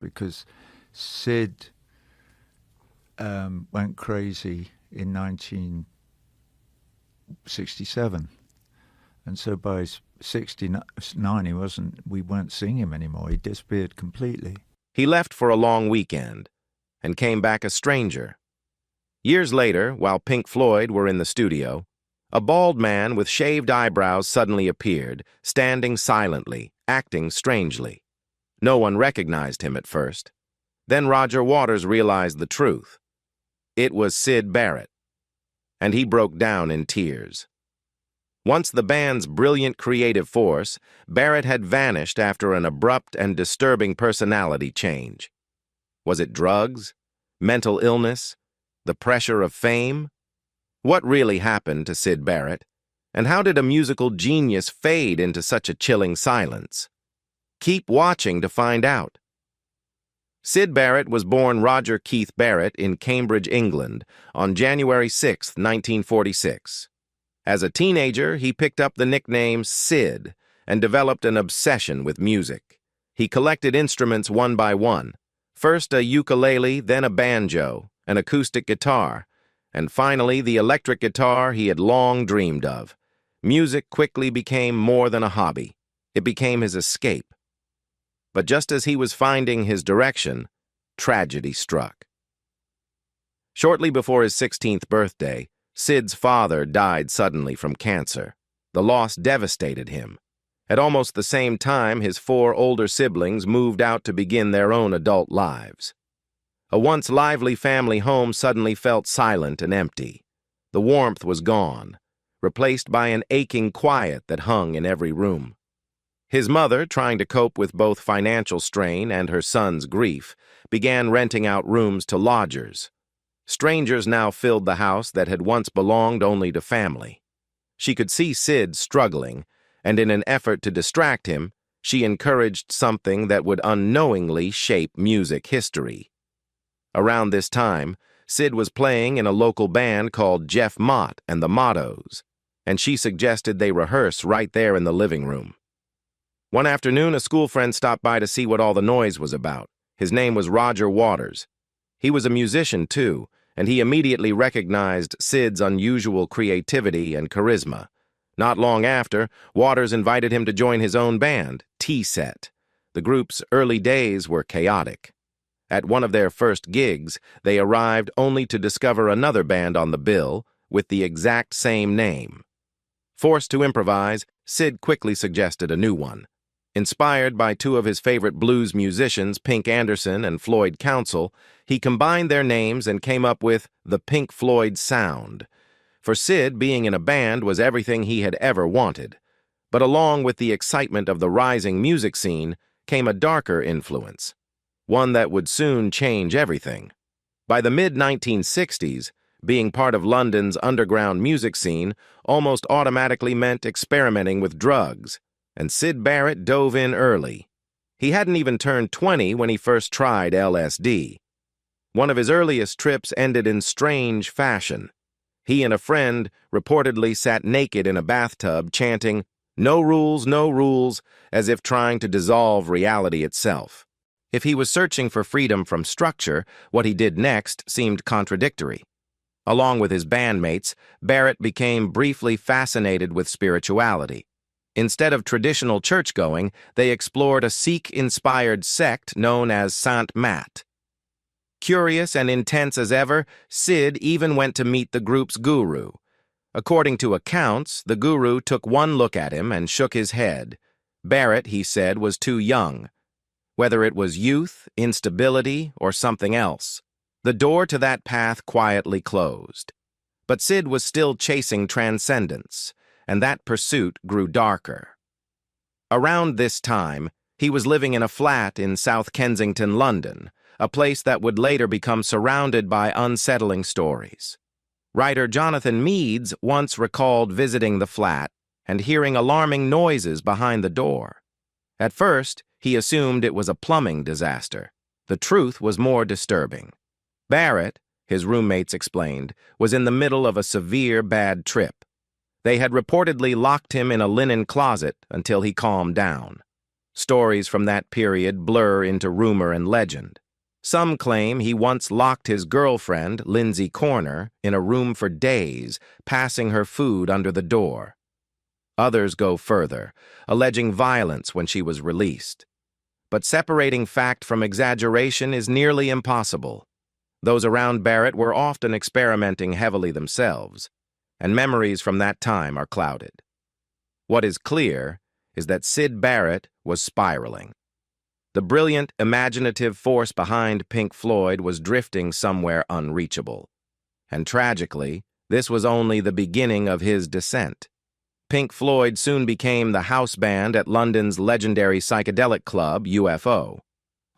because Syd went crazy in 1967. And so by 69, we weren't seeing him anymore. He disappeared completely. He left for a long weekend and came back a stranger. Years later, while Pink Floyd were in the studio, a bald man with shaved eyebrows suddenly appeared, standing silently, acting strangely. No one recognized him at first. Then Roger Waters realized the truth. It was Syd Barrett, and he broke down in tears. Once the band's brilliant creative force, Barrett had vanished after an abrupt and disturbing personality change. Was it drugs? Mental illness? The pressure of fame? What really happened to Syd Barrett? And how did a musical genius fade into such a chilling silence? Keep watching to find out. Syd Barrett was born Roger Keith Barrett in Cambridge, England, on January 6, 1946. As a teenager, he picked up the nickname Syd and developed an obsession with music. He collected instruments one by one, first a ukulele, then a banjo, an acoustic guitar, and finally the electric guitar he had long dreamed of. Music quickly became more than a hobby. It became his escape. But just as he was finding his direction, tragedy struck. Shortly before his 16th birthday, Syd's father died suddenly from cancer. The loss devastated him. At almost the same time, his 4 older siblings moved out to begin their own adult lives. A once lively family home suddenly felt silent and empty. The warmth was gone, replaced by an aching quiet that hung in every room. His mother, trying to cope with both financial strain and her son's grief, began renting out rooms to lodgers. Strangers now filled the house that had once belonged only to family. She could see Syd struggling, and in an effort to distract him, she encouraged something that would unknowingly shape music history. Around this time, Syd was playing in a local band called Jeff Mott and the Mottos, and she suggested they rehearse right there in the living room. One afternoon, a school friend stopped by to see what all the noise was about. His name was Roger Waters. He was a musician, too, and he immediately recognized Syd's unusual creativity and charisma. Not long after, Waters invited him to join his own band, T-Set. The group's early days were chaotic. At one of their first gigs, they arrived only to discover another band on the bill with the exact same name. Forced to improvise, Syd quickly suggested a new one. Inspired by 2 of his favorite blues musicians, Pink Anderson and Floyd Council, he combined their names and came up with the Pink Floyd sound. For Syd, being in a band was everything he had ever wanted. But along with the excitement of the rising music scene came a darker influence, one that would soon change everything. By the mid-1960s, being part of London's underground music scene almost automatically meant experimenting with drugs, and Syd Barrett dove in early. He hadn't even turned 20 when he first tried LSD. One of his earliest trips ended in strange fashion. He and a friend reportedly sat naked in a bathtub chanting, "No rules, no rules," as if trying to dissolve reality itself. If he was searching for freedom from structure, what he did next seemed contradictory. Along with his bandmates, Barrett became briefly fascinated with spirituality. Instead of traditional church-going, they explored a Sikh-inspired sect known as Saint Mat. Curious and intense as ever, Syd even went to meet the group's guru. According to accounts, the guru took one look at him and shook his head. Barrett, he said, was too young. Whether it was youth, instability, or something else, the door to that path quietly closed. But Syd was still chasing transcendence, and that pursuit grew darker. Around this time, he was living in a flat in South Kensington, London, a place that would later become surrounded by unsettling stories. Writer Jonathan Meades once recalled visiting the flat and hearing alarming noises behind the door. At first, he assumed it was a plumbing disaster. The truth was more disturbing. Barrett, his roommates explained, was in the middle of a severe bad trip. They had reportedly locked him in a linen closet until he calmed down. Stories from that period blur into rumor and legend. Some claim he once locked his girlfriend, Lindsay Corner, in a room for days, passing her food under the door. Others go further, alleging violence when she was released. But separating fact from exaggeration is nearly impossible. Those around Barrett were often experimenting heavily themselves, and memories from that time are clouded. What is clear is that Syd Barrett was spiraling. The brilliant, imaginative force behind Pink Floyd was drifting somewhere unreachable. And tragically, this was only the beginning of his descent. Pink Floyd soon became the house band at London's legendary psychedelic club, UFO.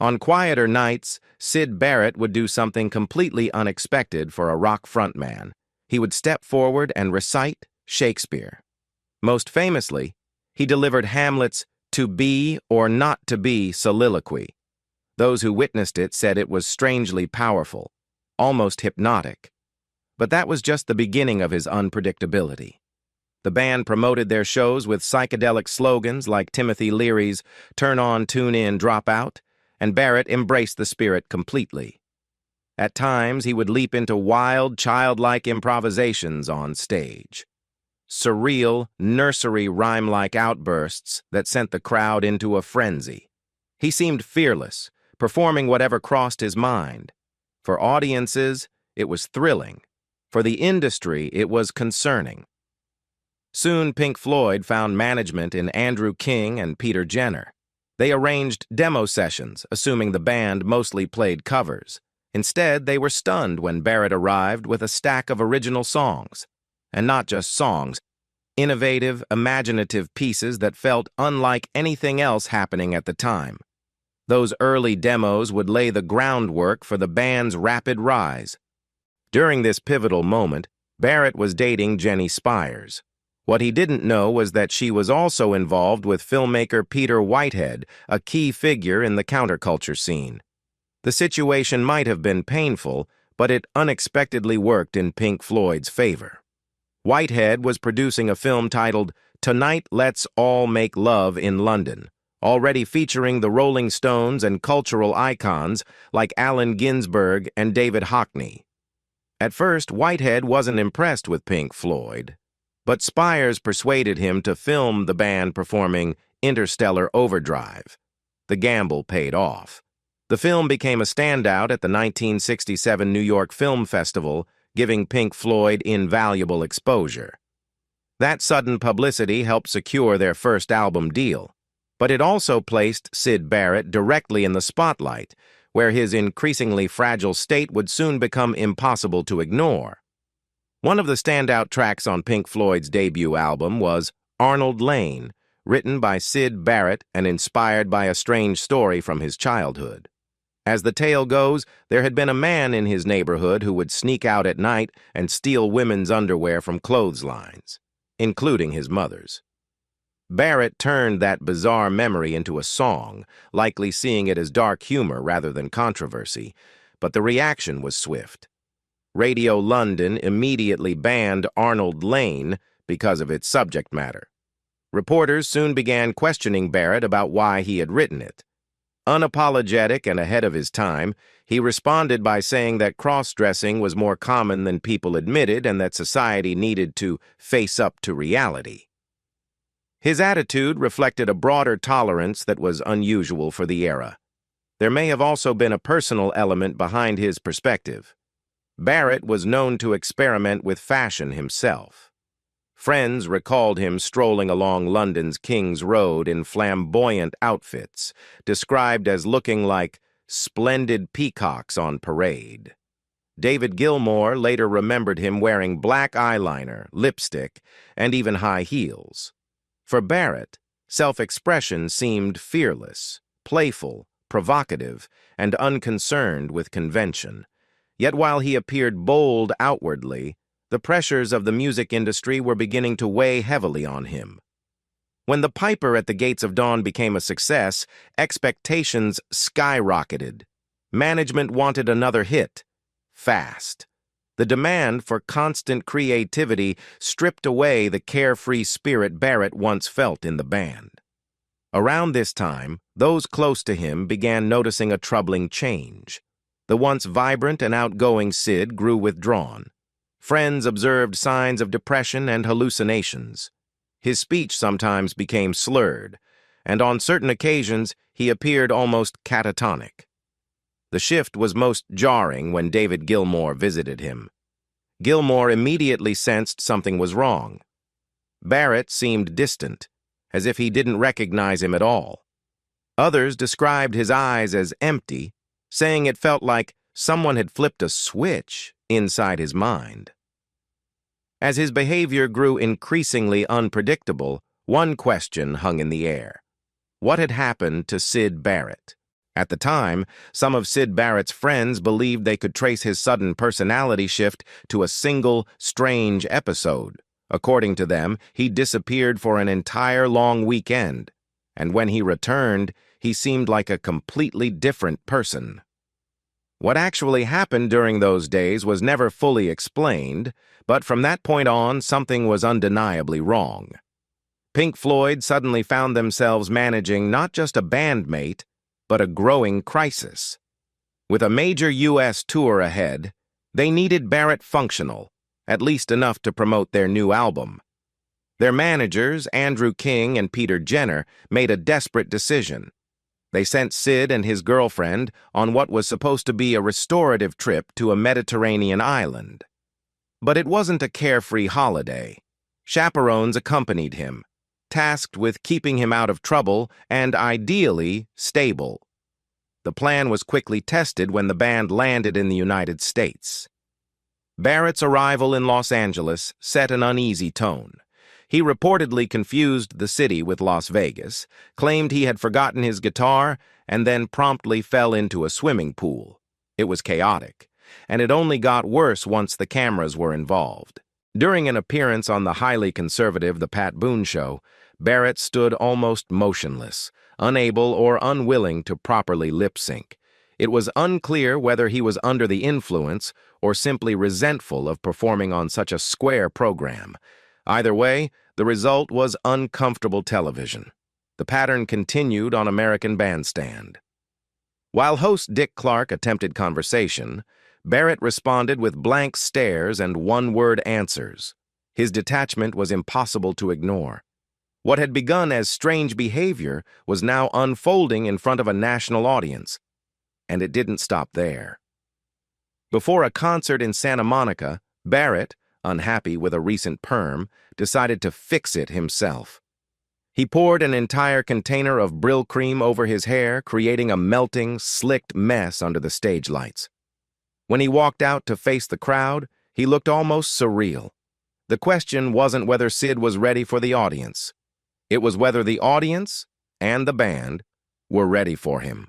On quieter nights, Syd Barrett would do something completely unexpected for a rock frontman. He would step forward and recite Shakespeare. Most famously, he delivered Hamlet's "to be or not to be" soliloquy. Those who witnessed it said it was strangely powerful, almost hypnotic. But that was just the beginning of his unpredictability. The band promoted their shows with psychedelic slogans like Timothy Leary's "Turn on, tune in, drop out," and Barrett embraced the spirit completely. At times, he would leap into wild, childlike improvisations on stage. Surreal, nursery rhyme-like outbursts that sent the crowd into a frenzy. He seemed fearless, performing whatever crossed his mind. For audiences, it was thrilling. For the industry, it was concerning. Soon, Pink Floyd found management in Andrew King and Peter Jenner. They arranged demo sessions, assuming the band mostly played covers. Instead, they were stunned when Barrett arrived with a stack of original songs. And not just songs, innovative, imaginative pieces that felt unlike anything else happening at the time. Those early demos would lay the groundwork for the band's rapid rise. During this pivotal moment, Barrett was dating Jenny Spires. What he didn't know was that she was also involved with filmmaker Peter Whitehead, a key figure in the counterculture scene. The situation might have been painful, but it unexpectedly worked in Pink Floyd's favor. Whitehead was producing a film titled "Tonight Let's All Make Love in London," already featuring the Rolling Stones and cultural icons like Allen Ginsberg and David Hockney. At first, Whitehead wasn't impressed with Pink Floyd, but Spires persuaded him to film the band performing Interstellar Overdrive. The gamble paid off. The film became a standout at the 1967 New York Film Festival, giving Pink Floyd invaluable exposure. That sudden publicity helped secure their first album deal, but it also placed Syd Barrett directly in the spotlight, where his increasingly fragile state would soon become impossible to ignore. One of the standout tracks on Pink Floyd's debut album was Arnold Lane, written by Syd Barrett and inspired by a strange story from his childhood. As the tale goes, there had been a man in his neighborhood who would sneak out at night and steal women's underwear from clotheslines, including his mother's. Barrett turned that bizarre memory into a song, likely seeing it as dark humor rather than controversy, but the reaction was swift. Radio London immediately banned Arnold Lane because of its subject matter. Reporters soon began questioning Barrett about why he had written it. Unapologetic and ahead of his time, he responded by saying that cross-dressing was more common than people admitted and that society needed to face up to reality. His attitude reflected a broader tolerance that was unusual for the era. There may have also been a personal element behind his perspective. Barrett was known to experiment with fashion himself. Friends recalled him strolling along London's King's Road in flamboyant outfits, described as looking like splendid peacocks on parade. David Gilmour later remembered him wearing black eyeliner, lipstick, and even high heels. For Barrett, self-expression seemed fearless, playful, provocative, and unconcerned with convention. Yet while he appeared bold outwardly, the pressures of the music industry were beginning to weigh heavily on him. When The Piper at the Gates of Dawn became a success, expectations skyrocketed. Management wanted another hit, fast. The demand for constant creativity stripped away the carefree spirit Barrett once felt in the band. Around this time, those close to him began noticing a troubling change. The once vibrant and outgoing Syd grew withdrawn. Friends observed signs of depression and hallucinations. His speech sometimes became slurred, and on certain occasions he appeared almost catatonic. The shift was most jarring when David Gilmour visited him. Gilmour immediately sensed something was wrong. Barrett seemed distant, as if he didn't recognize him at all. Others described his eyes as empty, saying it felt like someone had flipped a switch inside his mind. As his behavior grew increasingly unpredictable, one question hung in the air. What had happened to Syd Barrett? At the time, some of Syd Barrett's friends believed they could trace his sudden personality shift to a single, strange episode. According to them, he disappeared for an entire long weekend, and when he returned, he seemed like a completely different person. What actually happened during those days was never fully explained, but from that point on, something was undeniably wrong. Pink Floyd suddenly found themselves managing not just a bandmate, but a growing crisis. With a major U.S. tour ahead, they needed Barrett functional, at least enough to promote their new album. Their managers, Andrew King and Peter Jenner, made a desperate decision. They sent Syd and his girlfriend on what was supposed to be a restorative trip to a Mediterranean island. But it wasn't a carefree holiday. Chaperones accompanied him, tasked with keeping him out of trouble and, ideally, stable. The plan was quickly tested when the band landed in the United States. Barrett's arrival in Los Angeles set an uneasy tone. He reportedly confused the city with Las Vegas, claimed he had forgotten his guitar, and then promptly fell into a swimming pool. It was chaotic, and it only got worse once the cameras were involved. During an appearance on the highly conservative The Pat Boone Show, Barrett stood almost motionless, unable or unwilling to properly lip-sync. It was unclear whether he was under the influence or simply resentful of performing on such a square program. Either way, the result was uncomfortable television. The pattern continued on American Bandstand. While host Dick Clark attempted conversation, Barrett responded with blank stares and one-word answers. His detachment was impossible to ignore. What had begun as strange behavior was now unfolding in front of a national audience, and it didn't stop there. Before a concert in Santa Monica, Barrett, unhappy with a recent perm, decided to fix it himself. He poured an entire container of Brill cream over his hair, creating a melting, slicked mess under the stage lights. When he walked out to face the crowd, he looked almost surreal. The question wasn't whether Syd was ready for the audience. It was whether the audience and the band were ready for him.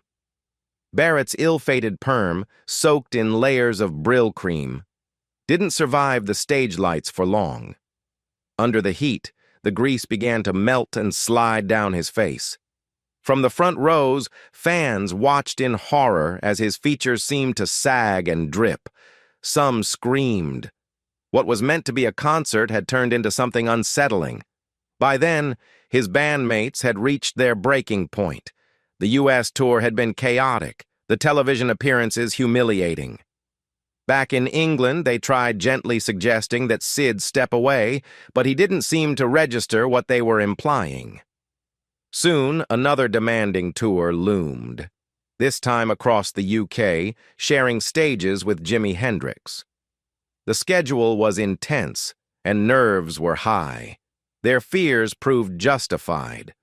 Barrett's ill-fated perm, soaked in layers of Brill cream, didn't survive the stage lights for long. Under the heat, the grease began to melt and slide down his face. From the front rows, fans watched in horror as his features seemed to sag and drip. Some screamed. What was meant to be a concert had turned into something unsettling. By then, his bandmates had reached their breaking point. The U.S. tour had been chaotic, the television appearances humiliating. Back in England, they tried gently suggesting that Syd step away, but he didn't seem to register what they were implying. Soon, another demanding tour loomed, this time across the UK, sharing stages with Jimi Hendrix. The schedule was intense, and nerves were high. Their fears proved justified.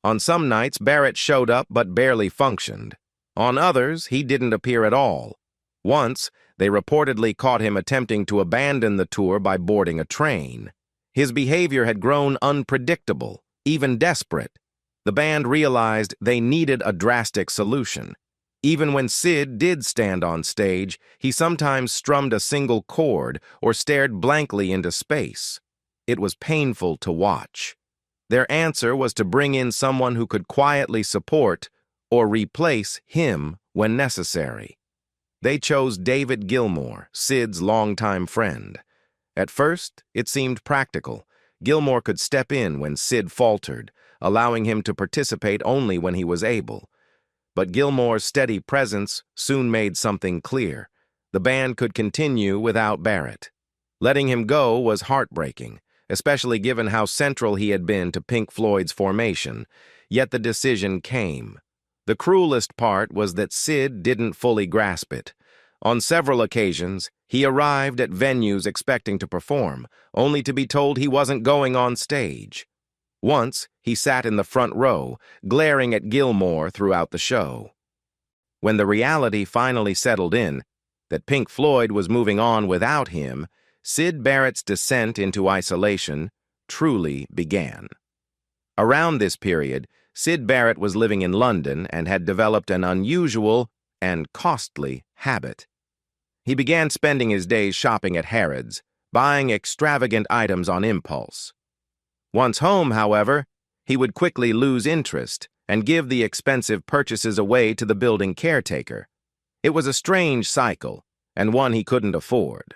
On some nights, Barrett showed up but barely functioned. On others, he didn't appear at all. Once, they reportedly caught him attempting to abandon the tour by boarding a train. His behavior had grown unpredictable, even desperate. The band realized they needed a drastic solution. Even when Syd did stand on stage, he sometimes strummed a single chord or stared blankly into space. It was painful to watch. Their answer was to bring in someone who could quietly support or replace him when necessary. They chose David Gilmour, Syd's longtime friend. At first, it seemed practical. Gilmour could step in when Syd faltered, allowing him to participate only when he was able. But Gilmour's steady presence soon made something clear. The band could continue without Barrett. Letting him go was heartbreaking, especially given how central he had been to Pink Floyd's formation, yet the decision came. The cruelest part was that Syd didn't fully grasp it. On several occasions, he arrived at venues expecting to perform, only to be told he wasn't going on stage. Once, he sat in the front row, glaring at Gilmour throughout the show. When the reality finally settled in, that Pink Floyd was moving on without him, Syd Barrett's descent into isolation truly began. Around this period, Syd Barrett was living in London and had developed an unusual and costly habit. He began spending his days shopping at Harrods, buying extravagant items on impulse. Once home, however, he would quickly lose interest and give the expensive purchases away to the building caretaker. It was a strange cycle, and one he couldn't afford.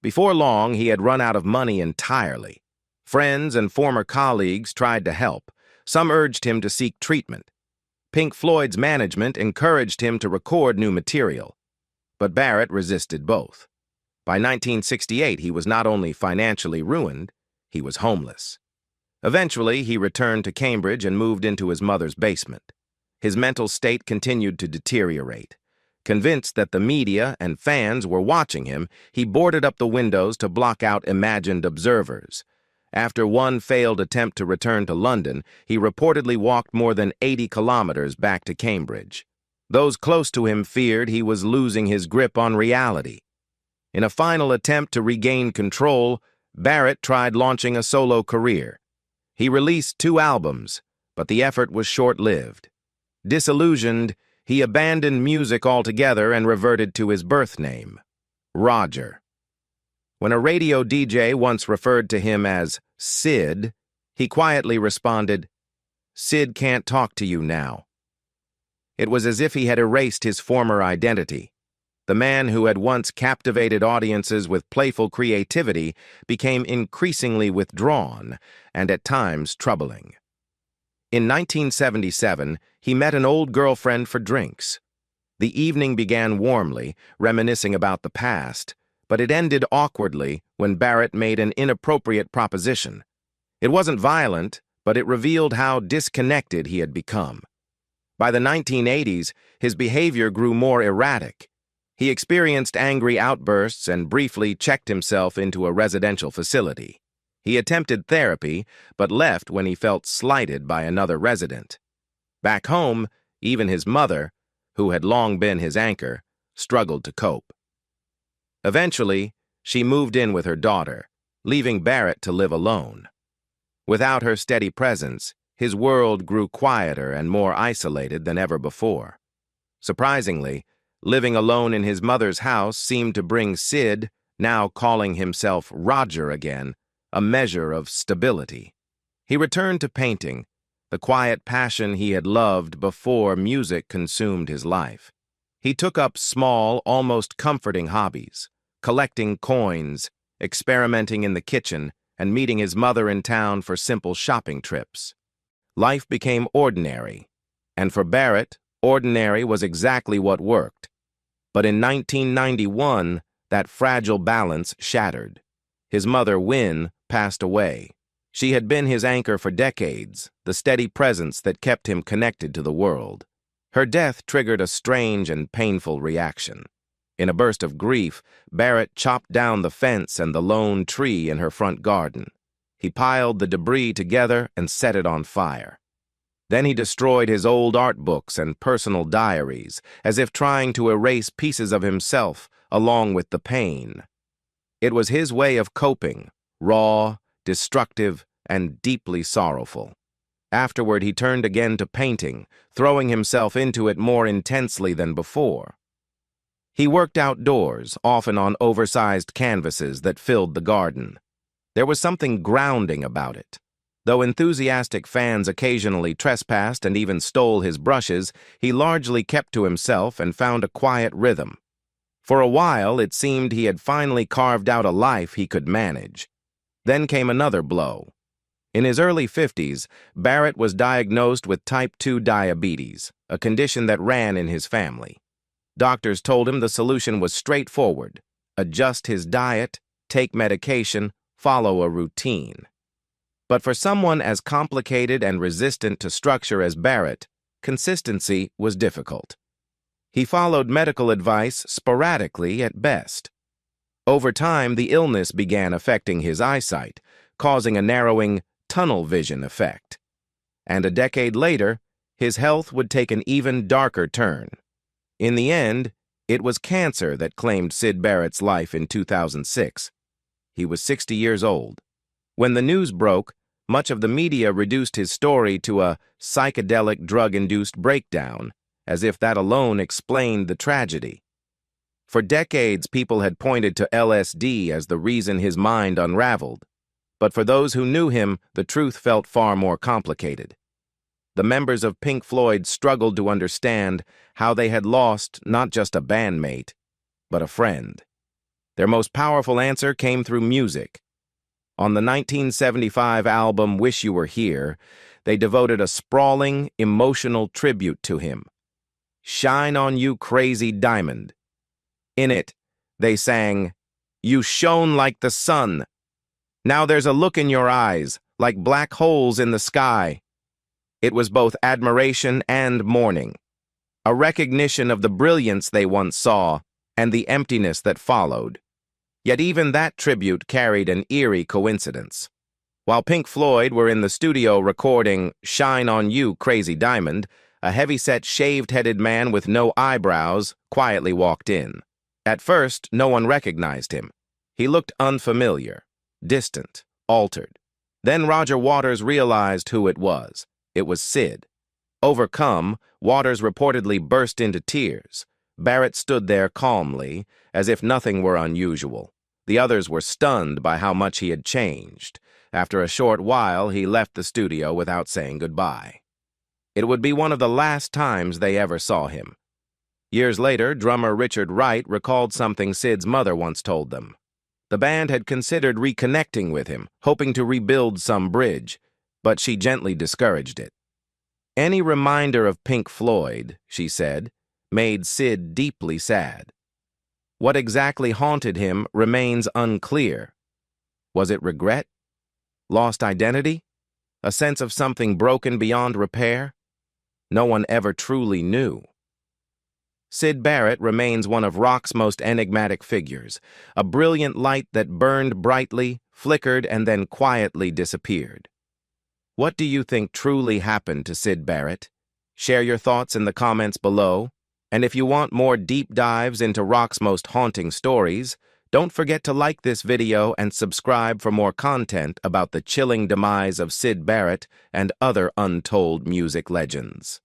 Before long, he had run out of money entirely. Friends and former colleagues tried to help. Some urged him to seek treatment. Pink Floyd's management encouraged him to record new material. But Barrett resisted both. By 1968, he was not only financially ruined, he was homeless. Eventually, he returned to Cambridge and moved into his mother's basement. His mental state continued to deteriorate. Convinced that the media and fans were watching him, he boarded up the windows to block out imagined observers. After one failed attempt to return to London, he reportedly walked more than 80 kilometers back to Cambridge. Those close to him feared he was losing his grip on reality. In a final attempt to regain control, Barrett tried launching a solo career. He released 2 albums, but the effort was short-lived. Disillusioned, he abandoned music altogether and reverted to his birth name, Roger. When a radio DJ once referred to him as Syd, he quietly responded, "Syd can't talk to you now." It was as if he had erased his former identity. The man who had once captivated audiences with playful creativity became increasingly withdrawn and at times troubling. In 1977, he met an old girlfriend for drinks. The evening began warmly, reminiscing about the past, but it ended awkwardly when Barrett made an inappropriate proposition. It wasn't violent, but it revealed how disconnected he had become. By the 1980s, his behavior grew more erratic. He experienced angry outbursts and briefly checked himself into a residential facility. He attempted therapy, but left when he felt slighted by another resident. Back home, even his mother, who had long been his anchor, struggled to cope. Eventually, she moved in with her daughter, leaving Barrett to live alone. Without her steady presence, his world grew quieter and more isolated than ever before. Surprisingly, living alone in his mother's house seemed to bring Syd, now calling himself Roger again, a measure of stability. He returned to painting, the quiet passion he had loved before music consumed his life. He took up small, almost comforting hobbies, collecting coins, experimenting in the kitchen, and meeting his mother in town for simple shopping trips. Life became ordinary, and for Barrett, ordinary was exactly what worked. But in 1991, that fragile balance shattered. His mother, Wynne, passed away. She had been his anchor for decades, the steady presence that kept him connected to the world. Her death triggered a strange and painful reaction. In a burst of grief, Barrett chopped down the fence and the lone tree in her front garden. He piled the debris together and set it on fire. Then he destroyed his old art books and personal diaries, as if trying to erase pieces of himself along with the pain. It was his way of coping, raw, destructive, and deeply sorrowful. Afterward, he turned again to painting, throwing himself into it more intensely than before. He worked outdoors, often on oversized canvases that filled the garden. There was something grounding about it. Though enthusiastic fans occasionally trespassed and even stole his brushes, he largely kept to himself and found a quiet rhythm. For a while, it seemed he had finally carved out a life he could manage. Then came another blow. In his early 50s, Barrett was diagnosed with type 2 diabetes, a condition that ran in his family. Doctors told him the solution was straightforward: adjust his diet, take medication, follow a routine. But for someone as complicated and resistant to structure as Barrett, consistency was difficult. He followed medical advice sporadically at best. Over time, the illness began affecting his eyesight, causing a narrowing tunnel vision effect. And a decade later, his health would take an even darker turn. In the end, it was cancer that claimed Syd Barrett's life in 2006. He was 60 years old. When the news broke, much of the media reduced his story to a psychedelic drug-induced breakdown, as if that alone explained the tragedy. For decades, people had pointed to LSD as the reason his mind unraveled. But for those who knew him, the truth felt far more complicated. The members of Pink Floyd struggled to understand how they had lost not just a bandmate, but a friend. Their most powerful answer came through music. On the 1975 album Wish You Were Here, they devoted a sprawling, emotional tribute to him. "Shine on You, Crazy Diamond." In it, they sang, "You shone like the sun. Now there's a look in your eyes, like black holes in the sky." It was both admiration and mourning, a recognition of the brilliance they once saw and the emptiness that followed. Yet even that tribute carried an eerie coincidence. While Pink Floyd were in the studio recording "Shine on You, Crazy Diamond," a heavy-set, shaved-headed man with no eyebrows quietly walked in. At first, no one recognized him. He looked unfamiliar, distant, altered. Then Roger Waters realized who it was. It was Syd. Overcome, Waters reportedly burst into tears. Barrett stood there calmly, as if nothing were unusual. The others were stunned by how much he had changed. After a short while, he left the studio without saying goodbye. It would be one of the last times they ever saw him. Years later, drummer Richard Wright recalled something Syd's mother once told them. The band had considered reconnecting with him, hoping to rebuild some bridge, but she gently discouraged it. Any reminder of Pink Floyd, she said, made Syd deeply sad. What exactly haunted him remains unclear. Was it regret? Lost identity? A sense of something broken beyond repair? No one ever truly knew. Syd Barrett remains one of rock's most enigmatic figures, a brilliant light that burned brightly, flickered, and then quietly disappeared. What do you think truly happened to Syd Barrett? Share your thoughts in the comments below. And if you want more deep dives into rock's most haunting stories, don't forget to like this video and subscribe for more content about the chilling demise of Syd Barrett and other untold music legends.